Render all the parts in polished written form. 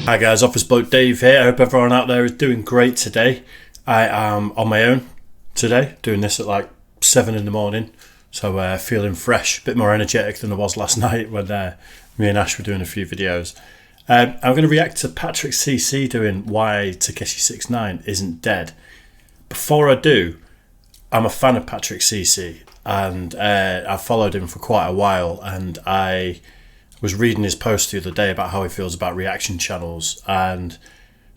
Hi guys, Office Bloke Dave here. I hope everyone out there is doing great today. I am on my own today, doing this at like 7 in the morning, so feeling fresh, a bit more energetic than I was last night when me and Ash were doing a few videos. I'm going to react to Patrick CC doing why Tekashi 6ix9ine isn't dead. Before I do, I'm a fan of Patrick CC, and I've followed him for quite a while, and I was reading his post the other day about how he feels about reaction channels and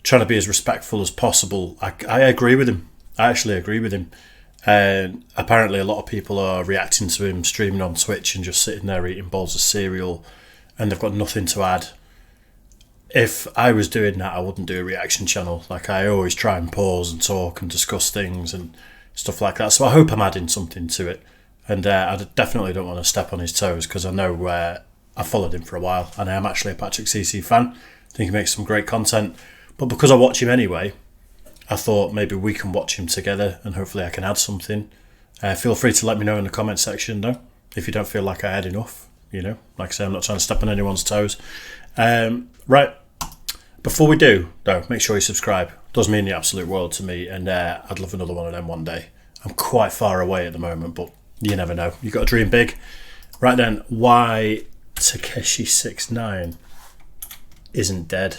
trying to be as respectful as possible. I agree with him. I actually agree with him. Apparently a lot of people are reacting to him streaming on Twitch and just sitting there eating bowls of cereal and they've got nothing to add. If I was doing that, I wouldn't do a reaction channel. Like, I always try and pause and talk and discuss things and stuff like that. So I hope I'm adding something to it. And I definitely don't want to step on his toes, because I know I've followed him for a while and I am actually a Patrick CC fan. I think he makes some great content. But because I watch him anyway, I thought maybe we can watch him together and hopefully I can add something. Feel free to let me know in the comment section though, if you don't feel like I add enough. You know, like I say, I'm not trying to step on anyone's toes. Right, before we do though, make sure you subscribe. It does mean the absolute world to me, and I'd love another one of them one day. I'm quite far away at the moment, but you never know. You got to dream big. Right then, why Tekashi 6ix9ine isn't dead.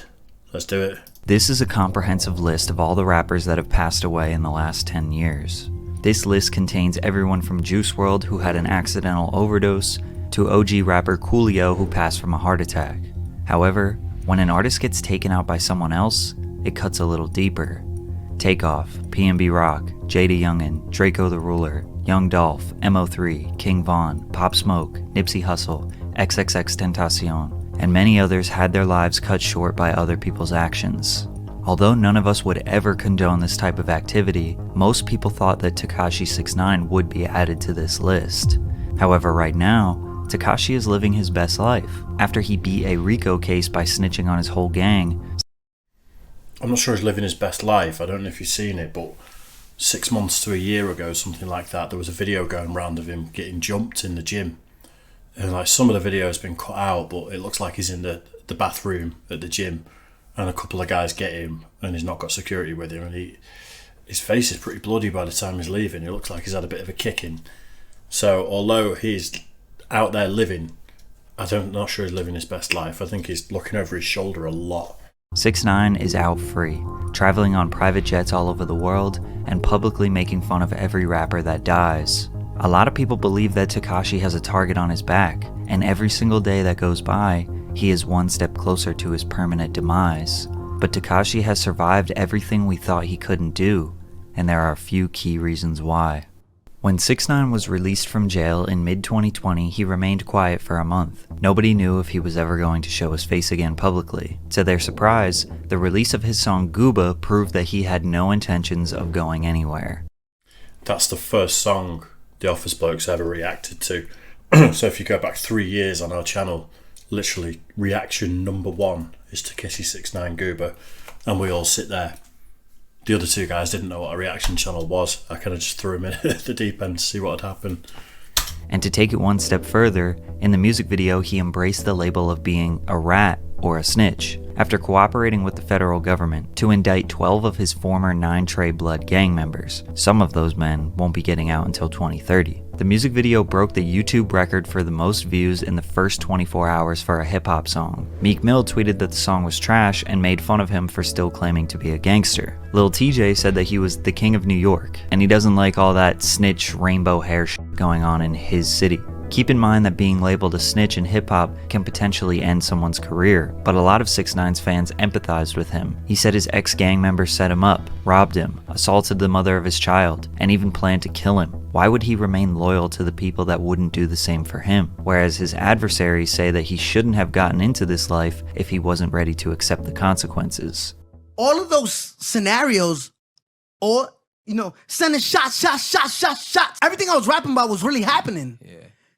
Let's do it. This is a comprehensive list of all the rappers that have passed away in the last 10 years. This list contains everyone from Juice WRLD, who had an accidental overdose, to OG rapper Coolio, who passed from a heart attack. However, when an artist gets taken out by someone else, it cuts a little deeper. Takeoff, PNB Rock, Jada Youngin, Draco the Ruler, Young Dolph, MO3, King Von, Pop Smoke, Nipsey Hussle, XXXTentacion, and many others had their lives cut short by other people's actions. Although none of us would ever condone this type of activity, most people thought that Tekashi 6ix9ine would be added to this list. However, right now, Tekashi is living his best life. After he beat a RICO case by snitching on his whole gang. I'm not sure he's living his best life. I don't know if you've seen it, but 6 months to a year ago, something like that, there was a video going around of him getting jumped in the gym. And like, some of the video has been cut out, but it looks like he's in the bathroom at the gym and a couple of guys get him and he's not got security with him, and his face is pretty bloody by the time he's leaving. It looks like he's had a bit of a kicking. So although he's out there living, I'm not sure he's living his best life. I think he's looking over his shoulder a lot. 6ix9ine is out free, traveling on private jets all over the world and publicly making fun of every rapper that dies. A lot of people believe that Tekashi has a target on his back, and every single day that goes by, he is one step closer to his permanent demise. But Tekashi has survived everything we thought he couldn't do, and there are a few key reasons why. When 6ix9ine was released from jail in mid-2020, he remained quiet for a month. Nobody knew if he was ever going to show his face again publicly. To their surprise, the release of his song Gooba proved that he had no intentions of going anywhere. That's the first song the Office Blokes ever reacted to. So if you go back 3 years on our channel, literally reaction number 1 is Tekashi 6ix9ine Gooba, and we all sit there. The other two guys didn't know what a reaction channel was. I kind of just threw him in at the deep end to see what had happened. And to take it one step further, in the music video he embraced the label of being a rat or a snitch, after cooperating with the federal government to indict 12 of his former 9 Trey Blood gang members. Some of those men won't be getting out until 2030. The music video broke the YouTube record for the most views in the first 24 hours for a hip-hop song. Meek Mill tweeted that the song was trash and made fun of him for still claiming to be a gangster. Lil TJ said that he was the king of New York, and he doesn't like all that snitch rainbow hair shit going on in his city. Keep in mind that being labeled a snitch in hip-hop can potentially end someone's career, but a lot of 6ix9ine's fans empathized with him. He said his ex-gang members set him up, robbed him, assaulted the mother of his child, and even planned to kill him. Why would he remain loyal to the people that wouldn't do the same for him? Whereas his adversaries say that he shouldn't have gotten into this life if he wasn't ready to accept the consequences. All of those scenarios, or, you know, sending shots. Everything I was rapping about was really happening. Yeah.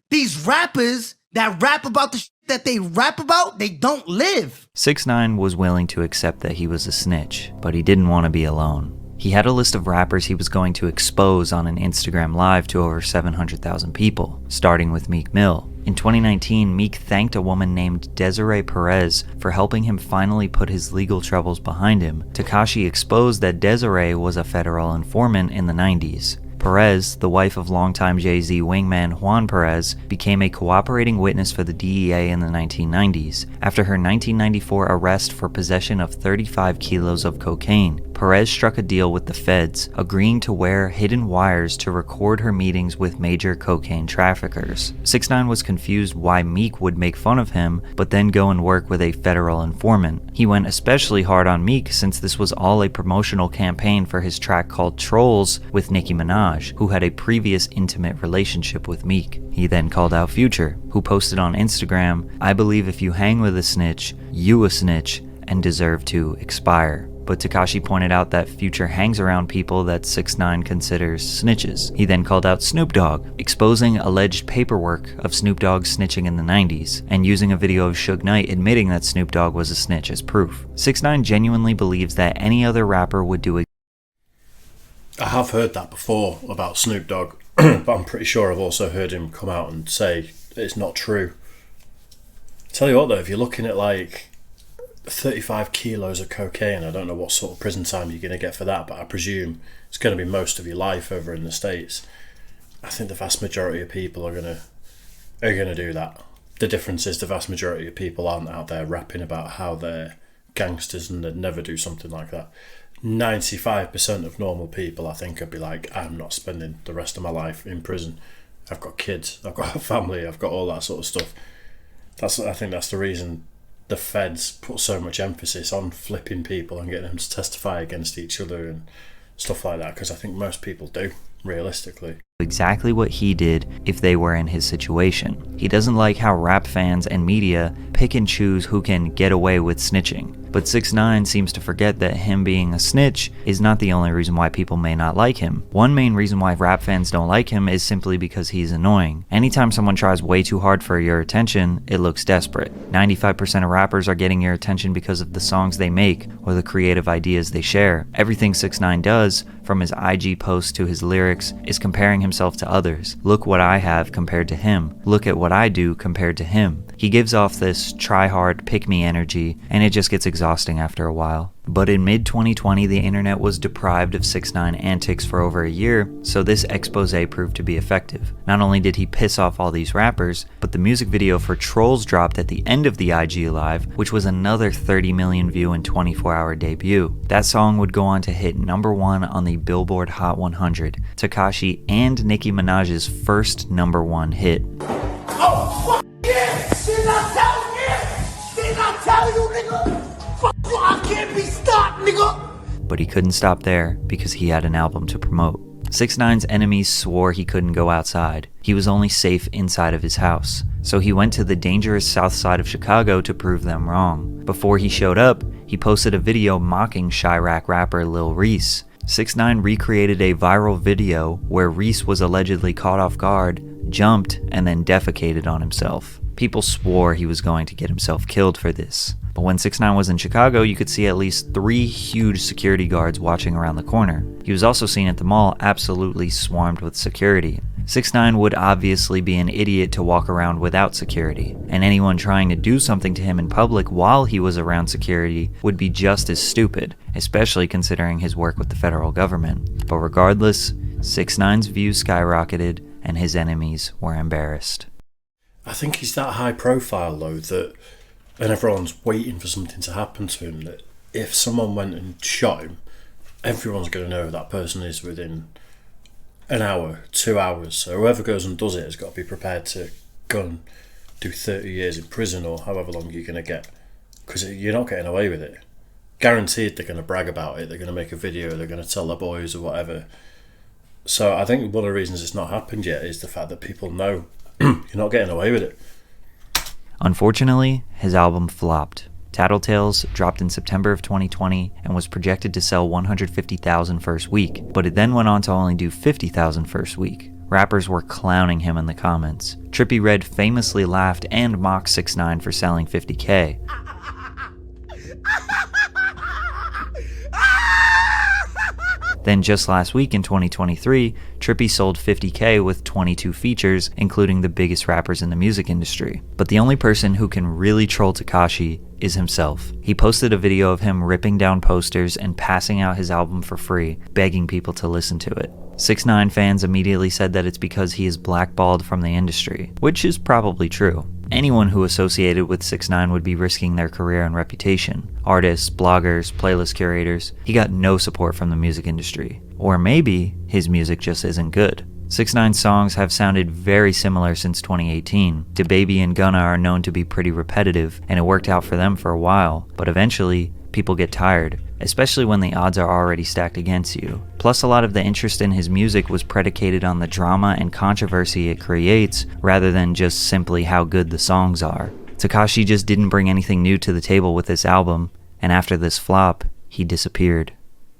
These rappers that rap about the shit that they rap about, they don't live. 6ix9ine was willing to accept that he was a snitch, but he didn't want to be alone. He had a list of rappers he was going to expose on an Instagram live to over 700,000 people, starting with Meek Mill. In 2019, Meek thanked a woman named Desiree Perez for helping him finally put his legal troubles behind him. Tekashi exposed that Desiree was a federal informant in the 90s. Perez, the wife of longtime Jay-Z wingman Juan Perez, became a cooperating witness for the DEA in the 1990s. After her 1994 arrest for possession of 35 kilos of cocaine, Perez struck a deal with the feds, agreeing to wear hidden wires to record her meetings with major cocaine traffickers. 6ix9ine was confused why Meek would make fun of him, but then go and work with a federal informant. He went especially hard on Meek since this was all a promotional campaign for his track called Trolls with Nicki Minaj, who had a previous intimate relationship with Meek. He then called out Future, who posted on Instagram, "I believe if you hang with a snitch, you a snitch and deserve to expire." But Tekashi pointed out that Future hangs around people that 6ix9ine considers snitches. He then called out Snoop Dogg, exposing alleged paperwork of Snoop Dogg snitching in the 90s, and using a video of 6ix9ine admitting that Snoop Dogg was a snitch as proof. 6ix9ine genuinely believes that any other rapper would do it. I have heard that before about Snoop Dogg, but I'm pretty sure I've also heard him come out and say it's not true. Tell you what though, if you're looking at like 35 kilos of cocaine, I don't know what sort of prison time you're going to get for that, but I presume it's going to be most of your life over in the States. I think the vast majority of people are going to do that. The difference is the vast majority of people aren't out there rapping about how they're gangsters and they'd never do something like that. 95% of normal people, I think, would be like, I'm not spending the rest of my life in prison. I've got kids, I've got a family, I've got all that sort of stuff. I think that's the reason the feds put so much emphasis on flipping people and getting them to testify against each other and stuff like that, because I think most people do, realistically. Exactly what he did if they were in his situation. He doesn't like how rap fans and media pick and choose who can get away with snitching. But 6ix9ine seems to forget that him being a snitch is not the only reason why people may not like him. One main reason why rap fans don't like him is simply because he's annoying. Anytime someone tries way too hard for your attention, it looks desperate. 95% of rappers are getting your attention because of the songs they make or the creative ideas they share. Everything 6ix9ine does, from his IG posts to his lyrics, is comparing himself to others. Look what I have compared to him. Look at what I do compared to him. He gives off this try hard, pick me energy, and it just gets exhausting after a while. But in mid-2020, the internet was deprived of 6ix9ine antics for over a year, so this expose proved to be effective. Not only did he piss off all these rappers, but the music video for Trolls dropped at the end of the IG Live, which was another 30 million view and 24-hour debut. That song would go on to hit #1 on the Billboard Hot 100, Tekashi and Nicki Minaj's first #1 hit. Oh, fuck yeah! Didn't I tell you? Didn't I tell you, nigga? Fuck you, I can't be stopped, nigga! But he couldn't stop there because he had an album to promote. 6ix9ine's enemies swore he couldn't go outside. He was only safe inside of his house. So he went to the dangerous south side of Chicago to prove them wrong. Before he showed up, he posted a video mocking Chirac rapper Lil Reese. 6ix9ine recreated a viral video where Reese was allegedly caught off guard, jumped, and then defecated on himself. People swore he was going to get himself killed for this. But when 6ix9ine was in Chicago, you could see at least 3 huge security guards watching around the corner. He was also seen at the mall absolutely swarmed with security. 6ix9ine would obviously be an idiot to walk around without security, and anyone trying to do something to him in public while he was around security would be just as stupid, especially considering his work with the federal government. But regardless, 6ix9ine's views skyrocketed and his enemies were embarrassed. I think he's that high profile though that, and everyone's waiting for something to happen to him, that if someone went and shot him, everyone's going to know who that person is within an hour, 2 hours. So whoever goes and does it has got to be prepared to go and do 30 years in prison or however long you're going to get, because you're not getting away with it. Guaranteed they're going to brag about it, they're going to make a video, they're going to tell their boys or whatever. So I think one of the reasons it's not happened yet is the fact that people know you're not getting away with it. Unfortunately, his album flopped. Tattletales dropped in September of 2020 and was projected to sell 150,000 first week, but it then went on to only do 50,000 first week. Rappers were clowning him in the comments. Trippie Redd famously laughed and mocked 6ix9ine for selling 50K. Then just last week in 2023, Trippie sold 50K with 22 features, including the biggest rappers in the music industry. But the only person who can really troll Tekashi is himself. He posted a video of him ripping down posters and passing out his album for free, begging people to listen to it. 6ix9ine fans immediately said that it's because he is blackballed from the industry, which is probably true. Anyone who associated with 6ix9ine would be risking their career and reputation. Artists, bloggers, playlist curators. He got no support from the music industry. Or maybe his music just isn't good. 6ix9ine's songs have sounded very similar since 2018. DaBaby and Gunna are known to be pretty repetitive, and it worked out for them for a while, but eventually, people get tired, especially when the odds are already stacked against you. Plus, a lot of the interest in his music was predicated on the drama and controversy it creates, rather than just simply how good the songs are. Tekashi just didn't bring anything new to the table with this album, and after this flop, he disappeared.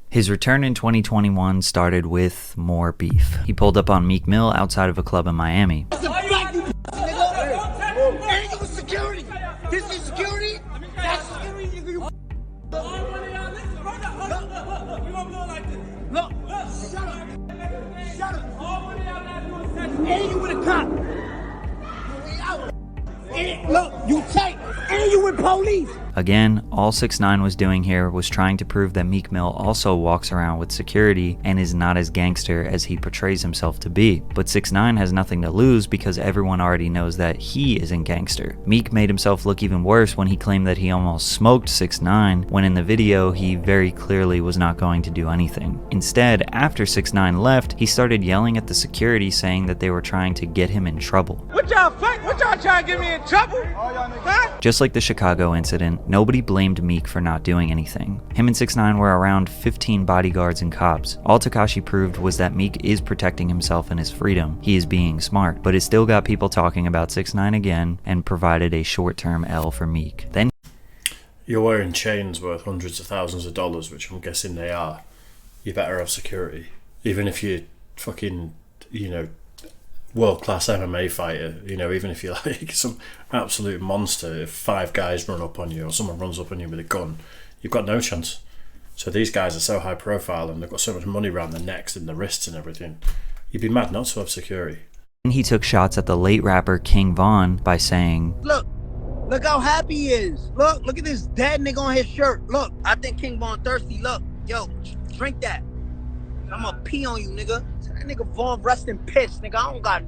His return in 2021 started with more beef. He pulled up on Meek Mill outside of a club in Miami. And you was security. This is security. That's security, nigga. You look, shut up. Shut up. And you with a cop. And look, you tight. And you with police. Again, all 6ix9ine was doing here was trying to prove that Meek Mill also walks around with security and is not as gangster as he portrays himself to be. But 6ix9ine has nothing to lose because everyone already knows that he isn't gangster. Meek made himself look even worse when he claimed that he almost smoked 6ix9ine, when in the video he very clearly was not going to do anything. Instead, after 6ix9ine left, he started yelling at the security saying that they were trying to get him in trouble. What y'all trying to get me in trouble? Huh? Just like the Chicago incident, nobody blamed Meek for not doing anything. Him and 6ix9ine were around 15 bodyguards and cops. All Tekashi proved was that Meek is protecting himself and his freedom. He is being smart, but it still got people talking about 6ix9ine again and provided a short-term L for Meek. Then You're wearing chains worth hundreds of thousands of dollars, which I'm guessing they are. You better have security. Even if you're fucking, world-class MMA fighter, even if you're like some absolute monster, if 5 guys run up on you or someone runs up on you with a gun, you've got no chance. So these guys are so high profile and they've got so much money around their necks and the wrists and everything. You'd be mad not to have security. he took shots at the late rapper King Von by saying, Look how happy he is. Look at this dead nigga on his shirt. Look, I think King Von thirsty. Look, yo, drink that. I'm gonna pee on you, nigga. That nigga Von rest in piss, nigga. I don't got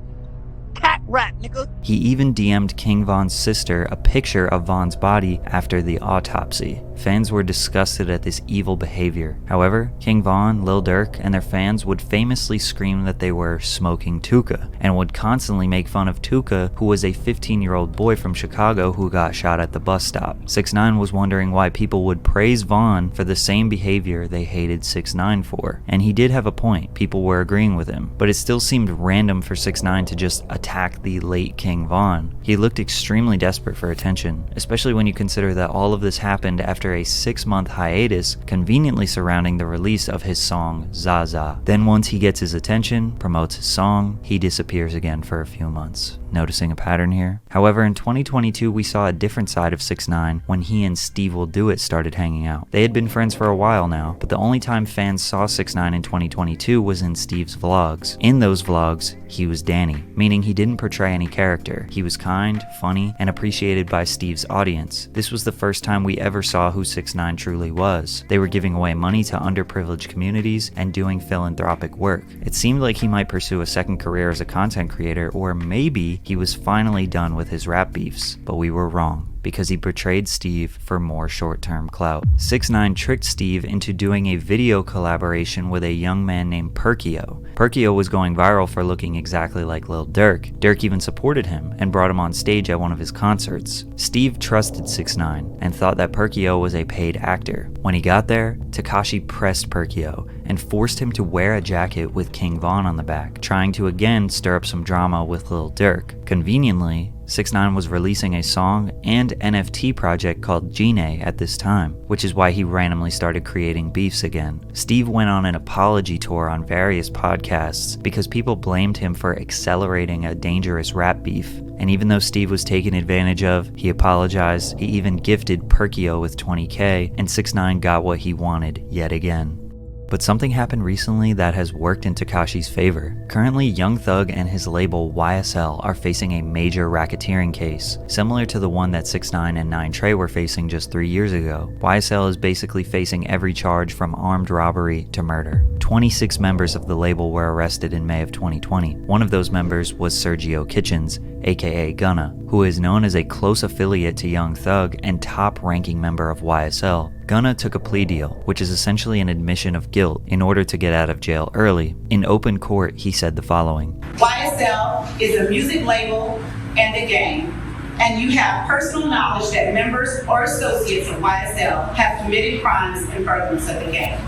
cat rat, nigga. He even DM'd King Von's sister a picture of Von's body after the autopsy. Fans were disgusted at this evil behavior. However, King Von, Lil Durk, and their fans would famously scream that they were smoking Tuka, and would constantly make fun of Tuka, who was a 15-year-old boy from Chicago who got shot at the bus stop. 6ix9ine was wondering why people would praise Von for the same behavior they hated 6ix9ine for. And he did have a point, people were agreeing with him, but it still seemed random for 6ix9ine to just attack the late King Von. He looked extremely desperate for attention, especially when you consider that all of this happened after a 6-month hiatus conveniently surrounding the release of his song Zaza. Then once he gets his attention, promotes his song, he disappears again for a few months. Noticing a pattern here? However, in 2022 we saw a different side of 6ix9ine when he and SteveWillDoIt started hanging out. They had been friends for a while now, but the only time fans saw 6ix9ine in 2022 was in Steve's vlogs. In those vlogs, he was Danny, meaning he didn't portray any character. He was kind, funny, and appreciated by Steve's audience. This was the first time we ever saw who 6ix9ine truly was. They were giving away money to underprivileged communities and doing philanthropic work. It seemed like he might pursue a second career as a content creator, or maybe he was finally done with his rap beefs, but we were wrong, because he betrayed Steve for more short-term clout. 6ix9ine tricked Steve into doing a video collaboration with a young man named Perkio. Perkio was going viral for looking exactly like Lil Durk. Durk even supported him and brought him on stage at one of his concerts. Steve trusted 6ix9ine and thought that Perkio was a paid actor. When he got there, Tekashi pressed Perkio and forced him to wear a jacket with King Von on the back, trying to again stir up some drama with Lil Durk. Conveniently, 6ix9ine was releasing a song and NFT project called Gine at this time, which is why he randomly started creating beefs again. Steve went on an apology tour on various podcasts because people blamed him for accelerating a dangerous rap beef. And even though Steve was taken advantage of, he apologized. He even gifted Perkio with $20K, and 6ix9ine got what he wanted yet again. But something happened recently that has worked in Tekashi's favor. Currently, Young Thug and his label YSL are facing a major racketeering case, similar to the one that 6ix9ine and 9 Trey were facing just 3 years ago. YSL is basically facing every charge from armed robbery to murder. 26 members of the label were arrested in May of 2020. One of those members was Sergio Kitchens, aka Gunna, who is known as a close affiliate to Young Thug and top-ranking member of YSL. Gunna took a plea deal, which is essentially an admission of guilt, in order to get out of jail early. In open court, he said the following: YSL is a music label and a gang, and you have personal knowledge that members or associates of YSL have committed crimes in furtherance of the gang.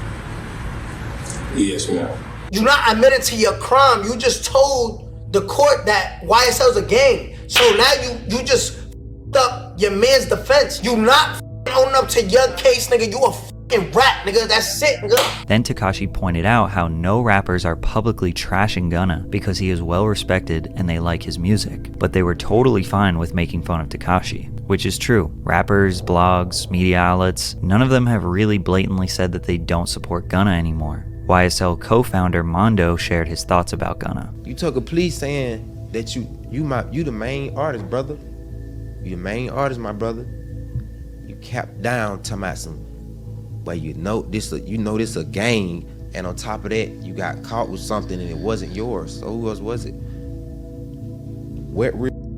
Yes, ma'am. You're not admitted to your crime. You just told the court that YSL's a gang. So now you just f***ed up your man's defense. You not f***ing owning up to your case, nigga. You a f***ing rat, nigga. That's it, nigga. Then Tekashi pointed out how no rappers are publicly trashing Gunna because he is well respected and they like his music, but they were totally fine with making fun of Tekashi, which is true. Rappers, blogs, media outlets, none of them have really blatantly said that they don't support Gunna anymore. YSL co-founder Mondo shared his thoughts about Gunna. You took a plea saying that you the main artist, brother. You the main artist, my brother. You capped down talking about some, but you know this a gang, and on top of that, you got caught with something and it wasn't yours. So who else was it?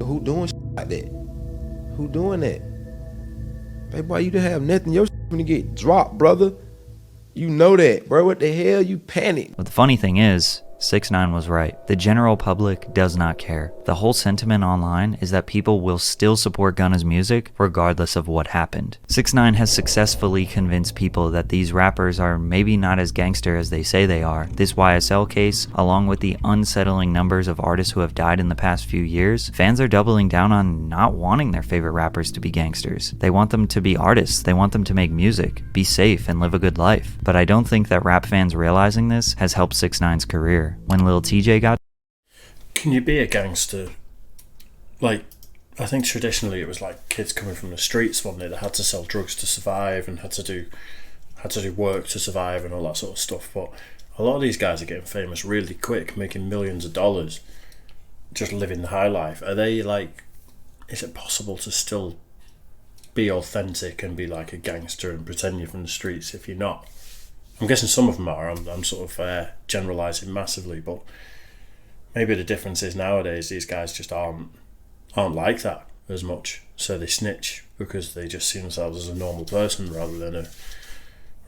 Who doing shit like that? Who doing that? Hey boy, you didn't have nothing. Your shit gonna get dropped, brother. You know that, bro. What the hell? You panic. But the funny thing is, 6ix9ine was right. The general public does not care. The whole sentiment online is that people will still support Gunna's music regardless of what happened. 6ix9ine has successfully convinced people that these rappers are maybe not as gangster as they say they are. This YSL case, along with the unsettling numbers of artists who have died in the past few years, fans are doubling down on not wanting their favorite rappers to be gangsters. They want them to be artists. They want them to make music, be safe, and live a good life. But I don't think that rap fans realizing this has helped 6ix9ine's career. When Lil TJ got... Can you be a gangster? Like, I think traditionally it was like kids coming from the streets, one day that had to sell drugs to survive and had to do work to survive and all that sort of stuff. But a lot of these guys are getting famous really quick, making millions of dollars, just living the high life. Are they like, is it possible to still be authentic and be like a gangster and pretend you're from the streets if you're not? I'm guessing some of them are. I'm sort of generalising massively, but maybe the difference is nowadays these guys just aren't like that as much. So they snitch because they just see themselves as a normal person rather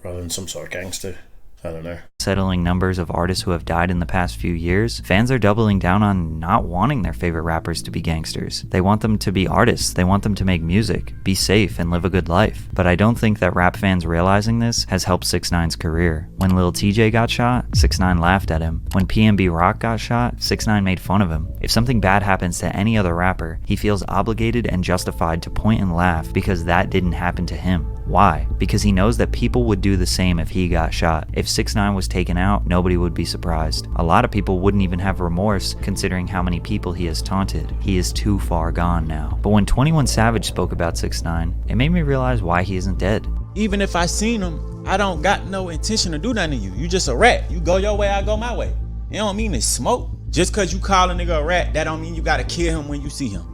than some sort of gangster. I don't know. Settling numbers of artists who have died in the past few years, fans are doubling down on not wanting their favorite rappers to be gangsters. They want them to be artists. They want them to make music, be safe, and live a good life. But I don't think that rap fans realizing this has helped 6ix9ine's career. When Lil TJ got shot, 6ix9ine laughed at him. When PNB Rock got shot, 6ix9ine made fun of him. If something bad happens to any other rapper, he feels obligated and justified to point and laugh because that didn't happen to him. Why? Because he knows that people would do the same if he got shot. If 6ix9ine was taken out, nobody would be surprised. A lot of people wouldn't even have remorse considering how many people he has taunted. He is too far gone now. But when 21 Savage spoke about 6ix9ine, it made me realize why he isn't dead. Even if I seen him, I don't got no intention to do nothing to you. You just a rat. You go your way, I go my way. It don't mean to smoke. Just cause you call a nigga a rat, that don't mean you gotta kill him when you see him.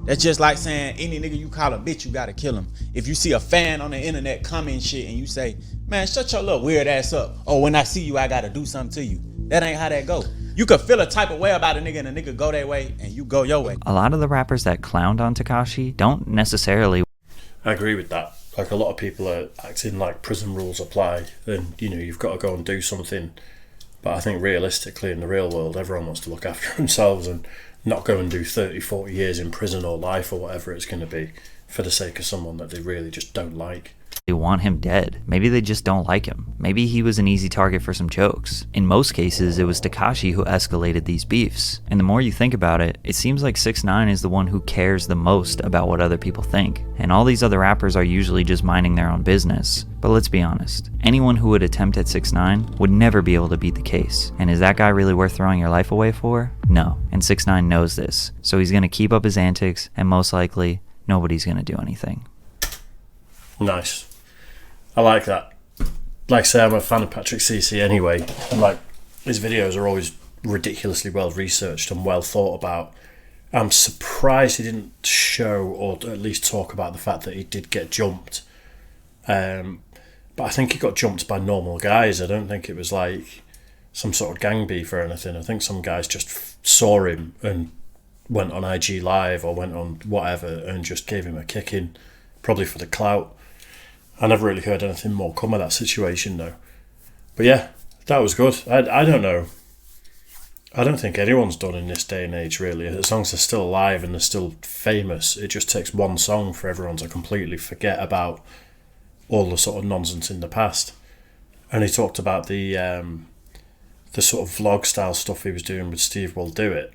That's just like saying any nigga you call a bitch, you gotta kill him. If you see a fan on the internet comment shit and you say, man, shut your little weird ass up. Oh, when I see you, I gotta do something to you. That ain't how that go. You could feel a type of way about a nigga and a nigga go their way and you go your way. A lot of the rappers that clowned on Tekashi don't necessarily... I agree with that. Like, a lot of people are acting like prison rules apply and, you know, you've got to go and do something. But I think realistically in the real world, everyone wants to look after themselves and not go and do 30, 40 years in prison or life or whatever it's going to be for the sake of someone that they really just don't like. They want him dead. Maybe they just don't like him. Maybe he was an easy target for some jokes. In most cases, it was Tekashi who escalated these beefs. And the more you think about it, it seems like 6ix9ine is the one who cares the most about what other people think. And all these other rappers are usually just minding their own business. But let's be honest, anyone who would attempt at 6ix9ine would never be able to beat the case. And is that guy really worth throwing your life away for? No. And 6ix9ine knows this. So he's gonna keep up his antics, and most likely, nobody's gonna do anything. Nice. I like that. like I say, I'm a fan of Patrick CC anyway. And like, his videos are always ridiculously well researched and well thought about. I'm surprised he didn't show or at least talk about the fact that he did get jumped. But I think he got jumped by normal guys. I don't think it was like some sort of gang beef or anything. I think some guys just saw him and went on IG Live or went on whatever and just gave him a kicking, probably for the clout. I never really heard anything more come of that situation though. But yeah, that was good. I don't know. I don't think anyone's done in this day and age, really. As long as they're still alive and they're still famous, it just takes one song for everyone to completely forget about all the sort of nonsense in the past. And he talked about the sort of vlog style stuff he was doing with SteveWillDoIt.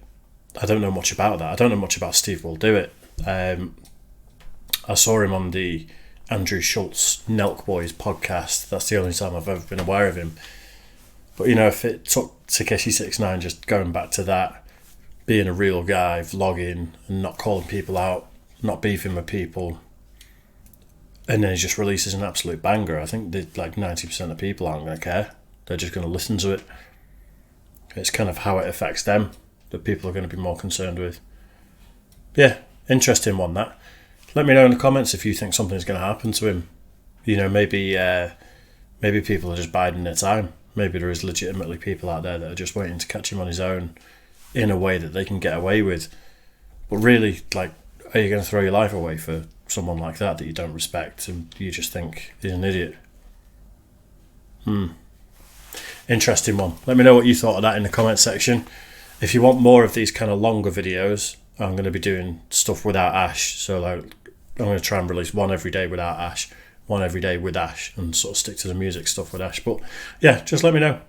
I don't know much about that. I don't know much about SteveWillDoIt. I saw him on the Andrew Schultz Nelk Boys podcast. That's the only time I've ever been aware of him. But, you know, if it took Tekashi 6ix9ine just going back to that, being a real guy, vlogging and not calling people out, not beefing with people, and then he just releases an absolute banger, I think that like 90% of people aren't going to care. They're just going to listen to it. It's kind of how it affects them that people are going to be more concerned with. Yeah, interesting one, that. Let me know in the comments if you think something's going to happen to him. You know, maybe people are just biding their time. Maybe there is legitimately people out there that are just waiting to catch him on his own in a way that they can get away with. But really, like, are you going to throw your life away for someone like that you don't respect and you just think he's an idiot? Interesting one. Let me know what you thought of that in the comment section. If you want more of these kind of longer videos, I'm going to be doing stuff without Ash. So like, I'm going to try and release one every day without Ash, one every day with Ash, and sort of stick to the music stuff with Ash. But yeah, just let me know.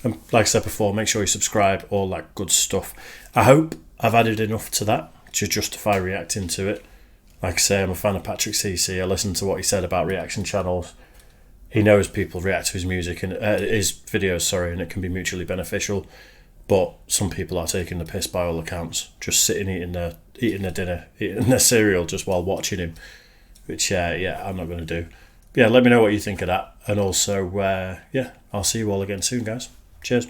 And like I said before, make sure you subscribe, all that good stuff. I hope I've added enough to that to justify reacting to it. Like I say, I'm a fan of Patrick CC. I listened to what he said about reaction channels. He knows people react to his music and his videos, sorry, and it can be mutually beneficial. But some people are taking the piss by all accounts, just sitting eating their dinner, eating their cereal just while watching him, which yeah, I'm not going to do. But yeah, let me know what you think of that, and also yeah, I'll see you all again soon, guys. Cheers.